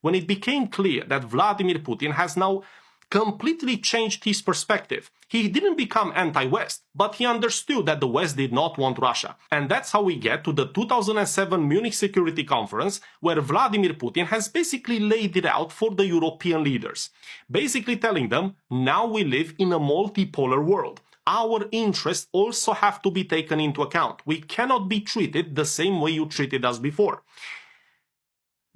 when it became clear that Vladimir Putin has now completely changed his perspective. He didn't become anti-West, but he understood that the West did not want Russia. And that's how we get to the 2007 Munich Security Conference, where Vladimir Putin has basically laid it out for the European leaders, basically telling them, now we live in a multipolar world. Our interests also have to be taken into account. We cannot be treated the same way you treated us before.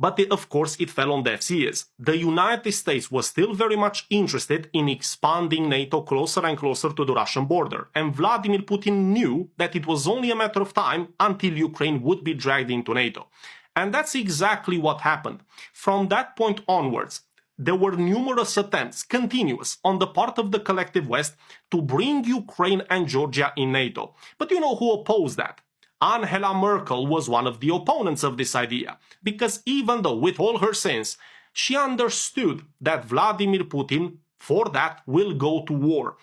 But of course, it fell on deaf ears. The United States was still very much interested in expanding NATO closer and closer to the Russian border, and Vladimir Putin knew that it was only a matter of time until Ukraine would be dragged into NATO. And that's exactly what happened. From that point onwards, there were numerous attempts, continuous, on the part of the collective West to bring Ukraine and Georgia in NATO. But you know who opposed that? Angela Merkel was one of the opponents of this idea, because even though, with all her sins, she understood that Vladimir Putin, for that, will go to war.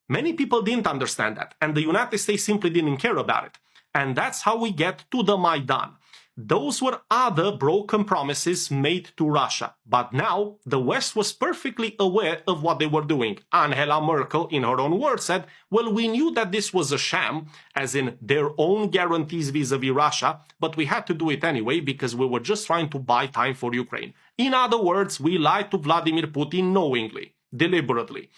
Many people didn't understand that, and the United States simply didn't care about it. And that's how we get to the Maidan. Those were other broken promises made to Russia. But now, the West was perfectly aware of what they were doing. Angela Merkel, in her own words, said, well, we knew that this was a sham, as in their own guarantees vis-a-vis Russia, but we had to do it anyway because we were just trying to buy time for Ukraine. In other words, we lied to Vladimir Putin knowingly, deliberately.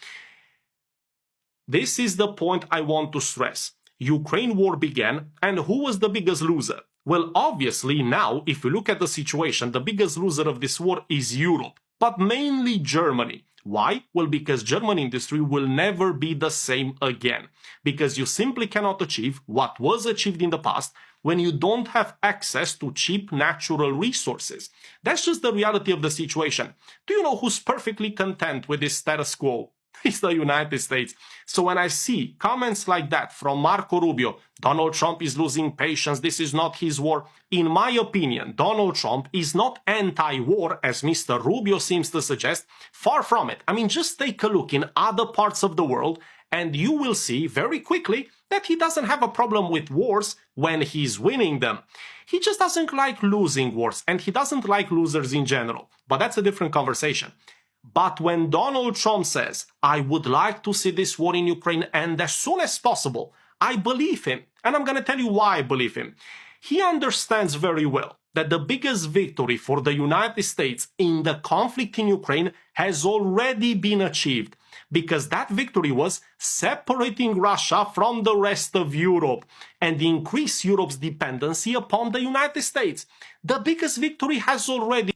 This is the point I want to stress. Ukraine war began, and who was the biggest loser? Well, obviously now, if we look at the situation, the biggest loser of this war is Europe, but mainly Germany. Why? Well, because German industry will never be the same again, because you simply cannot achieve what was achieved in the past when you don't have access to cheap natural resources. That's just the reality of the situation. Do you know who's perfectly content with this status quo? It's the United States. So when I see comments like that from Marco Rubio, Donald Trump is losing patience, this is not his war. In my opinion, Donald Trump is not anti-war, as Mr. Rubio seems to suggest. Far from it. I mean, just take a look in other parts of the world and you will see very quickly that he doesn't have a problem with wars when he's winning them. He just doesn't like losing wars, and he doesn't like losers in general. But that's a different conversation. But when Donald Trump says, I would like to see this war in Ukraine and as soon as possible, I believe him. And I'm going to tell you why I believe him. He understands very well that the biggest victory for the United States in the conflict in Ukraine has already been achieved, because that victory was separating Russia from the rest of Europe and increase Europe's dependency upon the United States. The biggest victory has already